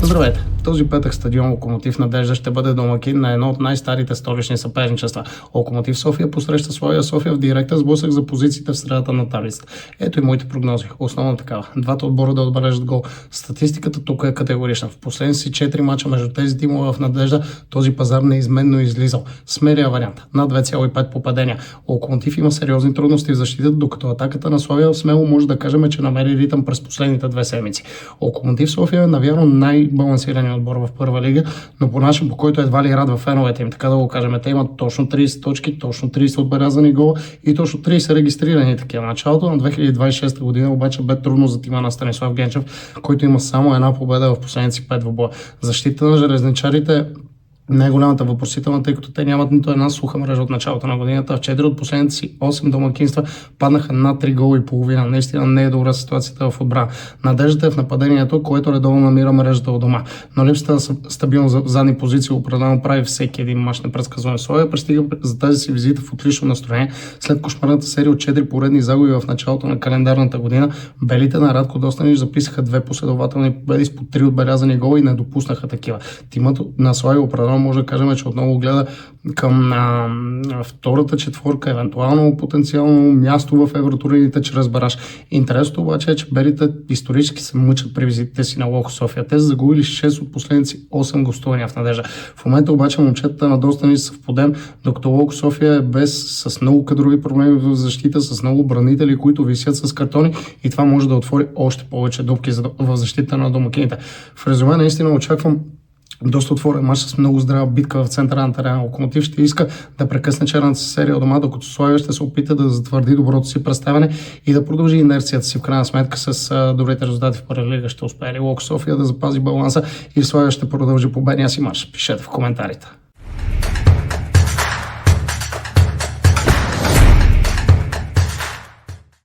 Здравейте! Този петък стадион Локомотив Надежда ще бъде домакин на едно от най-старите столични съперничества. Локомотив София посреща своя София в директен сблъсък за позициите в средата на таблицата. Ето и моите прогнози. Основно такава. Двата отбора да отбележат гол. Статистиката тук е категорична. В последните си 4 мача между тези тимове в Надежда този пазар неизменно излизал. Смелия вариант. Над 2,5 попадения. Локомотив има сериозни трудности в защита, докато атаката на Славия смело може да кажем, че намери ритъм през последните 2 седмици. Локомотив София е навярно най-балансирания отбор в първа лига, но по начин, по който едва ли радва феновете им, така да го кажем. Те имат точно 30 точки, точно 30 отбелязани гола и точно 30 регистрирани такива. Началото на 2026 година обаче бе трудно за тима на Станислав Генчев, който има само една победа в последните си 5 двубоя. Защита на железничарите най-голямата въпросителна, тъй като те нямат нито една суха мрежа от началото на годината. В 4 от последните си 8 домакинства паднаха над 3 гола и половина. Наистина не е добра ситуацията в отбрана. Надеждата е в нападението, което редовно намира мрежата от дома. Но липсата на стабилна задни позиции определено прави всеки един мач непредсказуем. Славия пристига за тази си визита в отлично настроение. След кошмарната серия от 4 поредни загуби в началото на календарната година, белите на Радко Достанич записаха 2 последователни победи с по 3 отбелязани гола и не допуснаха такива. Тимът на Славия определено може да кажем, че отново гледа към втората четворка, евентуално потенциално място в евротурините чрез бараж. Интересното обаче е, че белите исторически се мъчат при визитите си на Локо София. Те са загубили 6 от последните си 8 гостувания в Надежда. В момента обаче момчетата на Достанич са в подем, докато Локо София е с много кадрови проблеми в защита, с много бранители, които висят с картони и това може да отвори още повече дупки в защита на домакините. В резюме наистина очаквам доста отворен мач с много здрава битка в центъра на терена. Локомотив ще иска да прекъсне черната си серия от дома, докато Славия ще се опита да затвърди доброто си представяне и да продължи инерцията си. В крайна сметка с добрите резултати в първа лига ще успее ли Локо София да запази баланса и Славия ще продължи победния си мач? Пишете в коментарите.